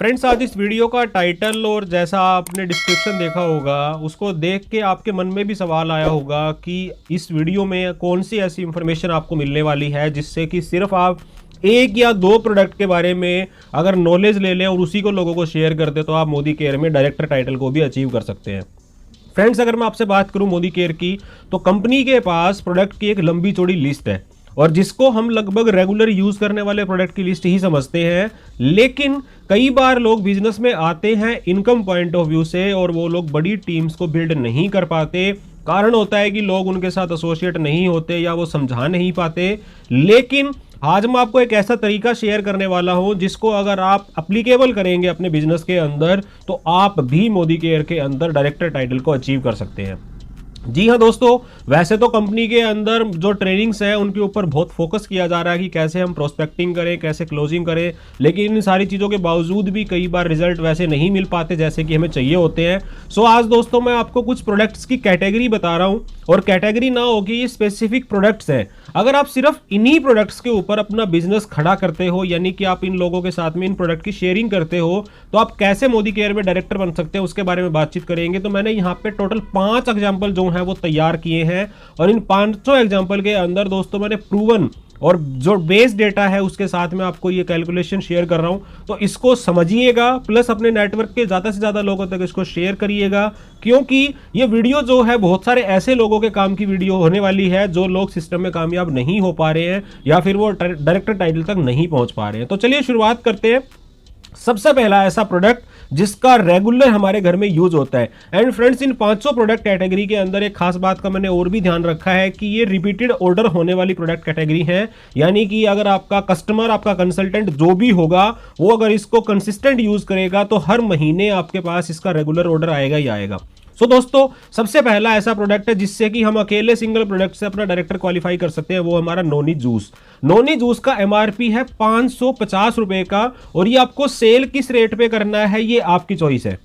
Friends, आज इस video का टाइटल और जैसा आपने डिस्क्रिप्शन देखा होगा उसको देख के आपके मन में भी सवाल आया होगा कि इस वीडियो में कौन सी ऐसी इंफॉर्मेशन आपको मिलने वाली है जिससे कि सिर्फ आप एक या दो प्रोडक्ट के बारे में अगर नॉलेज ले लें और उसी को लोगों को शेयर कर दें तो आप मोदी केयर में डायरेक्टर टाइटल को भी अचीव कर सकते हैं। फ्रेंड्स, अगर मैं आपसे बात करूं मोदी केयर की, तो कंपनी के पास प्रोडक्ट की एक लंबी चौड़ी लिस्ट है और जिसको हम लगभग रेगुलर यूज करने वाले प्रोडक्ट की लिस्ट ही समझते हैं। लेकिन कई बार लोग बिजनेस में आते हैं इनकम पॉइंट ऑफ व्यू से और वो लोग बड़ी टीम्स को बिल्ड नहीं कर पाते। कारण होता है कि लोग उनके साथ एसोसिएट नहीं होते या वो समझा नहीं पाते। लेकिन आज मैं आपको एक ऐसा तरीका शेयर करने वाला हूं जिसको अगर आप एप्लीकेबल करेंगे अपने बिजनेस के अंदर तो आप भी मोदी केयर के अंदर डायरेक्टर टाइटल को अचीव कर सकते हैं। जी हाँ दोस्तों, वैसे तो कंपनी के अंदर जो ट्रेनिंग्स हैं उनके ऊपर बहुत फोकस किया जा रहा है कि कैसे हम प्रोस्पेक्टिंग करें, कैसे क्लोजिंग करें, लेकिन इन सारी चीज़ों के बावजूद भी कई बार रिजल्ट वैसे नहीं मिल पाते जैसे कि हमें चाहिए होते हैं। सो आज दोस्तों मैं आपको कुछ प्रोडक्ट्स की कैटेगरी बता रहा हूँ और कैटेगरी ना होगी, ये स्पेसिफिक प्रोडक्ट्स हैं। अगर आप सिर्फ इन्हीं प्रोडक्ट्स के ऊपर अपना बिजनेस खड़ा करते हो, यानी कि आप इन लोगों के साथ में इन प्रोडक्ट की शेयरिंग करते हो, तो आप कैसे मोदी केयर में डायरेक्टर बन सकते हैं उसके बारे में बातचीत करेंगे। तो मैंने यहाँ पे टोटल 5 एग्जाम्पल जो है वो तैयार किए हैं और इन 500 एग्जाम्पल के अंदर दोस्तों मैंने प्रूवन और जो बेस डेटा है उसके साथ में आपको ये कैलकुलेशन शेयर कर रहा हूं, तो इसको समझिएगा प्लस अपने नेटवर्क के ज्यादा से ज्यादा लोगों तक इसको शेयर करिएगा, क्योंकि ये वीडियो जो है बहुत सारे ऐसे लोगों के काम की वीडियो होने वाली है जो लोग सिस्टम में कामयाब नहीं हो पा रहे हैं या फिर वो डायरेक्टर टाइटल तक नहीं पहुंच पा रहे हैं। तो चलिए शुरुआत करते हैं। सबसे पहला ऐसा प्रोडक्ट जिसका रेगुलर हमारे घर में यूज होता है। And friends, in 500 product category के अंदर एक खास बात का मैंने और भी ध्यान रखा है कि ये रिपीटेड ऑर्डर होने वाली प्रोडक्ट कैटेगरी है, यानी कि अगर आपका कस्टमर, आपका कंसल्टेंट जो भी होगा वो अगर इसको कंसिस्टेंट यूज करेगा तो हर महीने आपके पास इसका रेगुलर ऑर्डर आएगा ही आएगा। सो दोस्तों, सबसे पहला ऐसा प्रोडक्ट है जिससे कि हम अकेले सिंगल प्रोडक्ट से अपना डायरेक्टर क्वालिफाई कर सकते हैं, वो हमारा नोनी जूस। नोनी जूस का एमआरपी है 550 रुपए का और ये आपको सेल किस रेट पे करना है ये आपकी चॉइस है।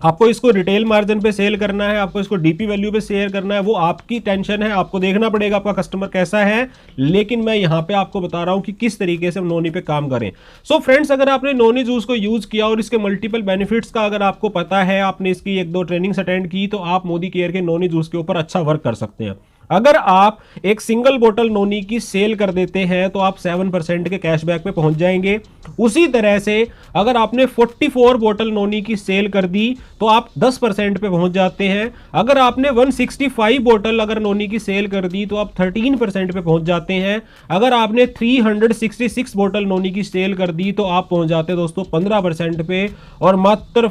आपको इसको रिटेल मार्जिन पे सेल करना है, आपको इसको डीपी वैल्यू पे शेयर करना है, वो आपकी टेंशन है, आपको देखना पड़ेगा आपका कस्टमर कैसा है। लेकिन मैं यहां पे आपको बता रहा हूं कि किस तरीके से हम नोनी पे काम करें। सो फ्रेंड्स, अगर आपने नोनी जूस को यूज किया और इसके मल्टीपल बेनिफिट्स का अगर आपको पता है, आपने इसकी 1-2 ट्रेनिंग्स अटेंड की, तो आप मोदी केयर के नोनी जूस के ऊपर अच्छा वर्क कर सकते हैं। अगर आप एक सिंगल बोतल नोनी की सेल कर देते हैं तो आप 7% के कैशबैक पे पहुंच जाएंगे। उसी तरह से अगर आपने 44 बोतल नोनी की सेल कर दी तो आप 10% पे पहुंच जाते हैं। अगर आपने 165 बोतल अगर नोनी की सेल कर दी तो आप 13% पे पहुंच जाते हैं। अगर आपने 366 बोतल नोनी की सेल कर दी तो आप पहुंच जाते हैं दोस्तों 15% पे। और मात्र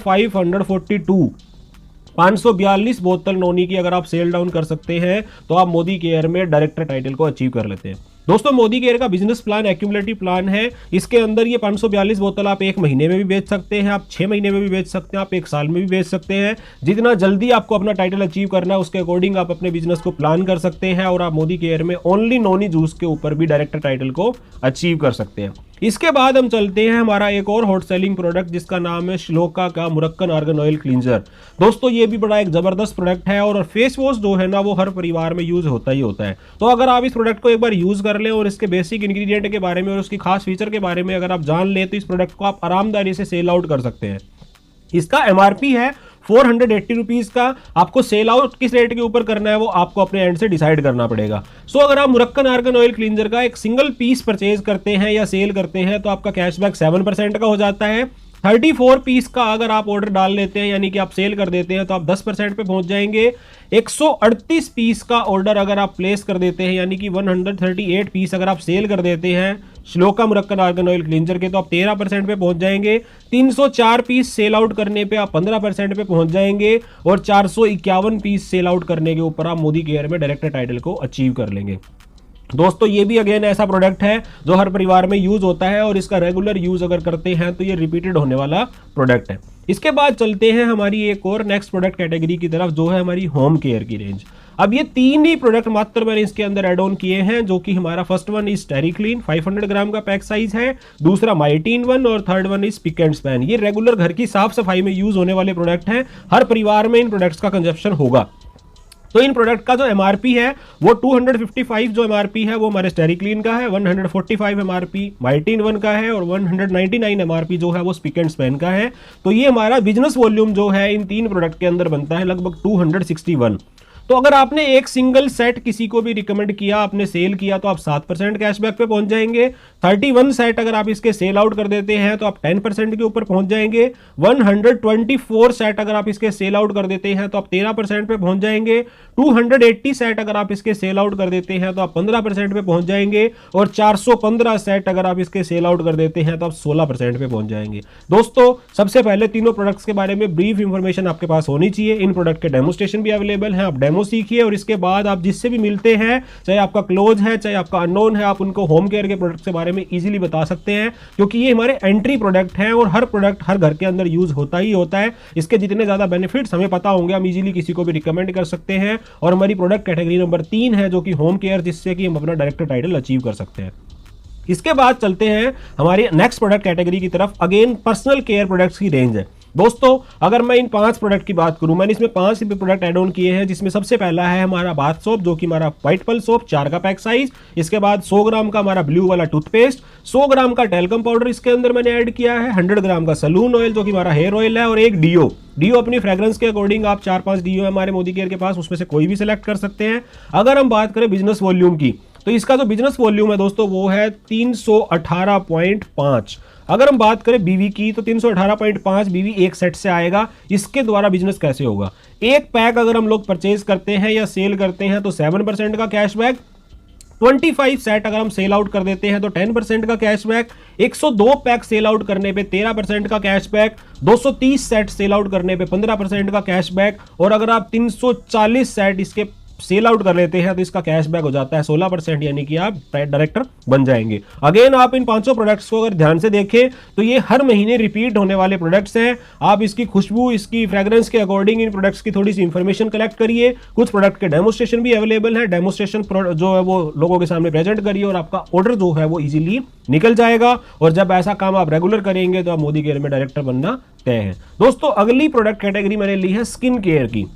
542 बोतल नोनी की अगर आप सेल डाउन कर सकते हैं तो आप मोदी केयर में डायरेक्टर टाइटल को अचीव कर लेते हैं। दोस्तों, मोदी केयर का बिजनेस प्लान एक्यूमुलेटिव प्लान है। इसके अंदर ये 542 बोतल आप 1 महीने में भी बेच सकते हैं, आप 6 महीने में भी बेच सकते हैं, आप 1 साल में भी बेच सकते हैं। जितना जल्दी आपको अपना टाइटल अचीव करना है उसके अकॉर्डिंग आप अपने बिजनेस को प्लान कर सकते हैं और आप मोदी केयर में ओनली नोनी जूस के ऊपर भी डायरेक्टर टाइटल को अचीव कर सकते हैं। इसके बाद हम चलते हैं हमारा एक और हॉट सेलिंग प्रोडक्ट जिसका नाम है श्लोका का मुरक्कन आर्गन ऑयल क्लींजर। दोस्तों, ये भी बड़ा एक जबरदस्त प्रोडक्ट है और फेस वॉश जो है ना वो हर परिवार में यूज होता ही होता है। तो अगर आप इस प्रोडक्ट को एक बार यूज कर लें और इसके बेसिक इंग्रेडिएंट के बारे में और उसकी खास फीचर के बारे में अगर आप जान लें तो इस प्रोडक्ट को आप आरामदारी से सेल आउट कर सकते हैं। इसका एमआरपी है 480 रुपीज का। आपको सेल आउट किस रेट के ऊपर करना है वो आपको अपने एंड से डिसाइड करना पड़ेगा। सो अगर आप मुरक्कन आर्गन ऑयल क्लींजर का एक सिंगल पीस परचेज करते हैं या सेल करते हैं तो आपका कैशबैक 7% का हो जाता है। 34 पीस का अगर आप ऑर्डर डाल लेते हैं यानी कि आप सेल कर देते हैं तो आप 10% पे पहुंच जाएंगे। 138 पीस का ऑर्डर अगर आप प्लेस कर देते हैं यानी कि 138 पीस अगर आप सेल कर देते हैं श्लोका मुरक्कन आर्गन ऑयल क्लींजर के तो आप 13% पे पहुंच जाएंगे। 304 पीस सेल आउट करने पे आप 15% पे पहुंच जाएंगे और 451 पीस सेल आउट करने के ऊपर आप मोदी केयर में डायरेक्टर टाइटल को अचीव कर लेंगे। दोस्तों, ये भी अगेन ऐसा प्रोडक्ट है जो हर परिवार में यूज होता है और इसका रेगुलर यूज अगर करते हैं तो ये रिपीटेड होने वाला प्रोडक्ट है। इसके बाद चलते हैं हमारी एक और नेक्स्ट प्रोडक्ट कैटेगरी की तरफ जो है हमारी होम केयर की रेंज। अब ये 3 ही प्रोडक्ट मात्र मैंने इसके अंदर एड ऑन किए हैं, जो कि हमारा first one is Terry Clean 500 gram का पैक साइज है, दूसरा माइटीन वन और third one is Pick and Span. ये रेगुलर घर की साफ सफाई में यूज होने वाले प्रोडक्ट हैं। हर परिवार में इन प्रोडक्ट्स का कंजप्शन होगा। तो इन प्रोडक्ट का जो एमआरपी है वो 255 जो एमआरपी है वो हमारे स्टेरिक्लीन का है, 145 एमआरपी माइटिन 1 का है और 199 एमआरपी जो है वो स्पीक एंड स्पैन का है। तो ये हमारा बिजनेस वॉल्यूम जो है इन तीन प्रोडक्ट के अंदर बनता है लगभग 261। तो अगर आपने एक सिंगल सेट किसी को भी रिकमेंड किया, आपने सेल किया, तो आप 7% कैशबैक पे पहुंच जाएंगे। 31 सेट अगर आप इसके सेल आउट कर देते हैं तो आप 10% के ऊपर पहुंच जाएंगे। 124 सेट अगर आप इसके सेल आउट कर देते हैं तो आप 13% पे पहुंच जाएंगे। 280 सेट अगर आप इसके सेल आउट कर देते हैं तो आप 15% पे पहुंच जाएंगे। और 415 सेट अगर आप इसके सेल आउट कर देते हैं तो आप 16% पे पहुंच जाएंगे। दोस्तों, सबसे पहले तीनों प्रोडक्ट्स के बारे में ब्रीफ इंफॉर्मेशन आपके पास होनी चाहिए। इन प्रोडक्ट के डेमोस्ट्रेशन भी अवेलेबल है, आप डेमो सीखिए और इसके बाद आप जिससे भी मिलते हैं, चाहे आपका क्लोज है चाहे आपका अननोन है, आप उनको होम केयर के प्रोडक्ट के बारे में इजीली बता सकते हैं, क्योंकि ये हमारे एंट्री प्रोडक्ट हैं और हर प्रोडक्ट हर घर के अंदर यूज होता ही होता है। इसके जितने ज्यादा बेनिफिट्स हमें पता होंगे, हम इजीली किसी को भी रिकमेंड कर सकते हैं। और हमारी प्रोडक्ट कैटेगरी नंबर 3 है जो कि होम केयर, जिससे कि हम अपना डायरेक्टर टाइटल अचीव कर सकते हैं। इसके बाद चलते हैं हमारी नेक्स्ट प्रोडक्ट कैटेगरी की तरफ। अगेन पर्सनल केयर प्रोडक्ट्स की रेंज है। दोस्तों, अगर मैं इन 5 प्रोडक्ट की बात करूं, मैंने इसमें 5 प्रोडक्ट ऐड ऑन किए हैं, जिसमें सबसे पहला है हमारा बाथ सोप, जो कि हमारा व्हाइट पल सोप 4 का पैक साइज। इसके बाद 100 ग्राम का हमारा ब्लू वाला टूथपेस्ट, 100 ग्राम का टेल्कम पाउडर इसके अंदर मैंने ऐड किया है, 100 ग्राम का सलून ऑयल जो कि हमारा हेयर ऑयल है, और एक डीओ अपनी फ्रेग्रेंस के अकॉर्डिंग आप 4-5 डीओ है हमारे मोदी केयर के पास, उसमें से कोई भी सिलेक्ट कर सकते हैं। अगर हम बात करें बिजनेस वॉल्यूम की, तो इसका जो बिजनेस वॉल्यूम है दोस्तों वो है 318.5। अगर हम बात करें बीवी की तो 318.5 बीवी एक सेट से आएगा। इसके द्वारा बिजनेस कैसे होगा? एक पैक अगर हम लोग परचेज करते हैं या सेल करते हैं तो 7% का कैशबैक, 25 सेट अगर हम सेल आउट कर देते हैं तो 10% का कैशबैक, 102 पैक सेल आउट करने पे 13% का कैशबैक, 230 सेट सेल आउट करने पे 15% का कैशबैक, और अगर आप 340 सेट इसके सेल आउट कर लेते हैं तो इसका कैशबैक हो जाता है 16%, यानी कि आप डायरेक्टर बन जाएंगे। अगेन आप इन 500 प्रोडक्ट्स को अगर ध्यान से देखें तो ये हर महीने रिपीट होने वाले प्रोडक्ट्स हैं। आप इसकी खुशबू, इसकी फ्रेग्रेंस के अकॉर्डिंग इन प्रोडक्ट्स की थोड़ी सी इंफॉर्मेशन कलेक्ट करिए। कुछ प्रोडक्ट के डेमोस्ट्रेशन भी अवेलेबल है, डेमोस्ट्रेशन जो है वो लोगों के सामने प्रेजेंट करिए और आपका ऑर्डर जो है वो इजीली निकल जाएगा। और जब ऐसा काम आप रेगुलर करेंगे तो आप मोदी केयर में डायरेक्टर बनना तय है। दोस्तों, अगली प्रोडक्ट कैटेगरी मैंने ली है स्किन केयर की।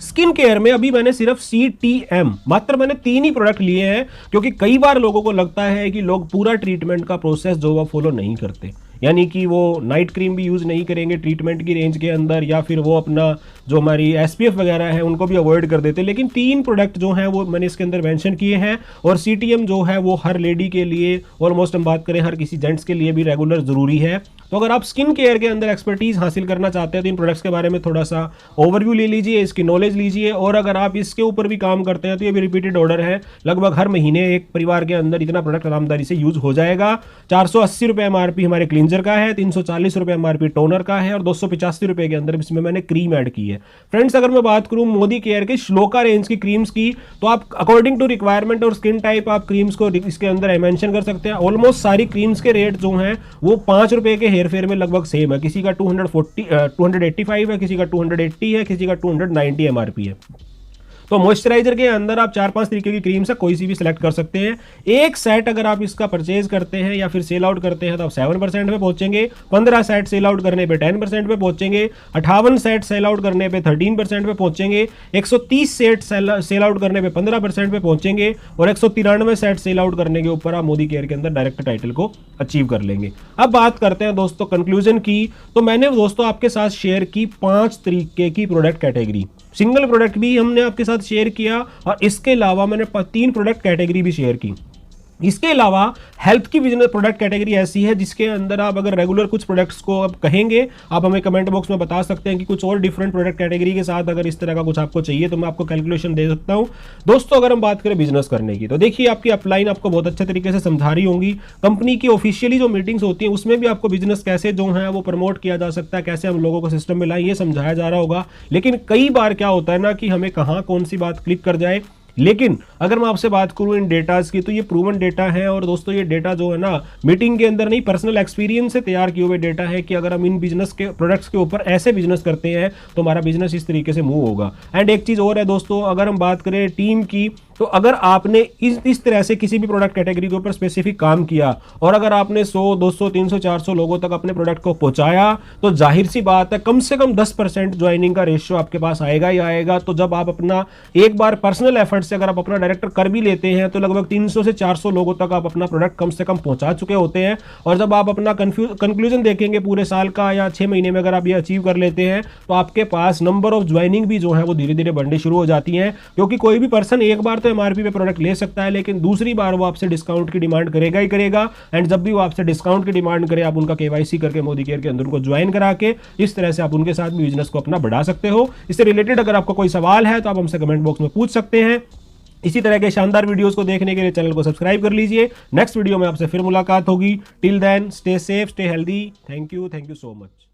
स्किन केयर में अभी मैंने सिर्फ CTM मात्र मैंने 3 ही प्रोडक्ट लिए हैं, क्योंकि कई बार लोगों को लगता है कि लोग पूरा ट्रीटमेंट का प्रोसेस जो वो फॉलो नहीं करते, यानी कि वो नाइट क्रीम भी यूज़ नहीं करेंगे ट्रीटमेंट की रेंज के अंदर, या फिर वो अपना जो हमारी SPF वगैरह है उनको भी अवॉइड कर देते। लेकिन 3 प्रोडक्ट जो हैं वो मैंने इसके अंदर मेंशन किए हैं, और CTM जो है वो हर लेडी के लिए, ऑलमोस्ट हम बात करें हर किसी जेंट्स के लिए भी रेगुलर ज़रूरी है। तो अगर आप स्किन केयर के अंदर एक्सपर्टीज हासिल करना चाहते हैं तो इन प्रोडक्ट्स के बारे में थोड़ा सा ओवरव्यू ले लीजिए, इसकी नॉलेज लीजिए। और अगर आप इसके ऊपर भी काम करते हैं तो ये भी रिपीटेड ऑर्डर है, लगभग हर महीने एक परिवार के अंदर इतना प्रोडक्ट आरामदारी से यूज हो जाएगा। 480 रुपये MRP हमारे क्लींजर का है, 340 रुपये MRP टोनर का है, और 285 रुपये के अंदर इसमें मैंने क्रीम ऐड की है। फ्रेंड्स, अगर मैं बात करूं मोदी केयर के श्लोका रेंज की क्रीम्स की, तो आप अकॉर्डिंग टू रिक्वायरमेंट और स्किन टाइप आप क्रीम्स को इसके अंदर मेंशन कर सकते हैं। ऑलमोस्ट सारी क्रीम्स के रेट जो हैं वो 5 रुपये के हेयर फेयर में लगभग सेम है। किसी का 285 है, किसी का 280 है, किसी का 290 MRP है। तो मॉइस्चराइजर के अंदर आप 4-5 तरीके की क्रीम से कोई सी भी सिलेक्ट कर सकते हैं। एक सेट अगर आप इसका परचेज करते हैं या फिर सेल आउट करते हैं तो आप 7% पे पहुंचेंगे, 15 सेट सेल आउट करने पे 10% पे पहुंचेंगे, 58 सेट सेल आउट करने पे 13% पे पहुंचेंगे, 130 सेट सेल आउट करने पे 15% पे पहुंचेंगे, और 193 सेट सेल आउट करने के ऊपर आप मोदी केयर के अंदर डायरेक्टर टाइटल को अचीव कर लेंगे। अब बात करते हैं दोस्तों कंक्लूजन की। तो मैंने दोस्तों आपके साथ शेयर की 5 तरीके की प्रोडक्ट कैटेगरी, सिंगल प्रोडक्ट भी हमने आपके साथ शेयर किया, और इसके अलावा मैंने 3 प्रोडक्ट कैटेगरी भी शेयर की। इसके अलावा हेल्थ की बिजनेस प्रोडक्ट कैटेगरी ऐसी है जिसके अंदर आप अगर रेगुलर कुछ प्रोडक्ट्स को आप कहेंगे, आप हमें कमेंट बॉक्स में बता सकते हैं कि कुछ और डिफरेंट प्रोडक्ट कैटेगरी के साथ अगर इस तरह का कुछ आपको चाहिए तो मैं आपको कैलकुलेशन दे सकता हूं। दोस्तों, अगर हम बात करें बिजनेस करने की, तो देखिए आपकी अपलाइन आपको बहुत अच्छे तरीके से समझा रही होंगी। कंपनी की ऑफिशियली जो मीटिंग्स होती हैं उसमें भी आपको बिजनेस कैसे जो है वो प्रमोट किया जा सकता है, कैसे हम लोगों को सिस्टम में लाएं, ये समझाया जा रहा होगा। लेकिन कई बार क्या होता है ना कि हमें कहाँ कौन सी बात क्लिक कर जाए। लेकिन अगर मैं आपसे बात करूं इन डेटाज की, तो ये प्रूवन डेटा है, और दोस्तों ये डेटा जो है ना मीटिंग के अंदर नहीं, पर्सनल एक्सपीरियंस से तैयार किए हुए डेटा है कि अगर हम इन बिजनेस के प्रोडक्ट्स के ऊपर ऐसे बिजनेस करते हैं तो हमारा बिजनेस इस तरीके से मूव होगा। एंड एक चीज और है दोस्तों, अगर हम बात करें टीम की, तो अगर आपने इस तरह से किसी भी प्रोडक्ट कैटेगरी के ऊपर स्पेसिफिक काम किया और अगर आपने 100, 200, 300, 400 लोगों तक अपने प्रोडक्ट को पहुंचाया तो जाहिर सी बात है कम से कम 10% ज्वाइनिंग का रेशियो आपके पास आएगा ही आएगा। तो जब आप अपना एक बार पर्सनल एफर्ट से अगर आप अपना डायरेक्टर कर भी लेते हैं तो लगभग 300 से 400 लोगों तक आप अपना प्रोडक्ट कम से कम पहुंचा चुके होते हैं। और जब आप अपना कंक्लूजन देखेंगे पूरे साल का या 6 महीने में अगर आप ये अचीव कर लेते हैं तो आपके पास नंबर ऑफ ज्वाइनिंग भी जो है वो धीरे धीरे बढ़नी शुरू हो जाती है। क्योंकि कोई भी पर्सन एक बार तो एमआरपी पे प्रोडक्ट ले सकता है लेकिन दूसरी बार वो आपसे डिस्काउंट की डिमांड करेगा ही करेगा। एंड जब भी वो आपसे डिस्काउंट की डिमांड करे आप उनका केवाईसी करके मोदी केयर के अंदर उनको ज्वाइन करा के इस तरह से आप उनके साथ भी बिजनेस को अपना बढ़ा सकते हो। इससे रिलेटेड अगर आपका कोई सवाल है तो आप हमसे कमेंट बॉक्स में पूछ सकते हैं। इसी तरह के शानदार वीडियोस को देखने के लिए चैनल को सब्सक्राइब कर लीजिए। नेक्स्ट वीडियो में आपसे फिर मुलाकात होगी। Till then stay safe, stay healthy. Thank you so much.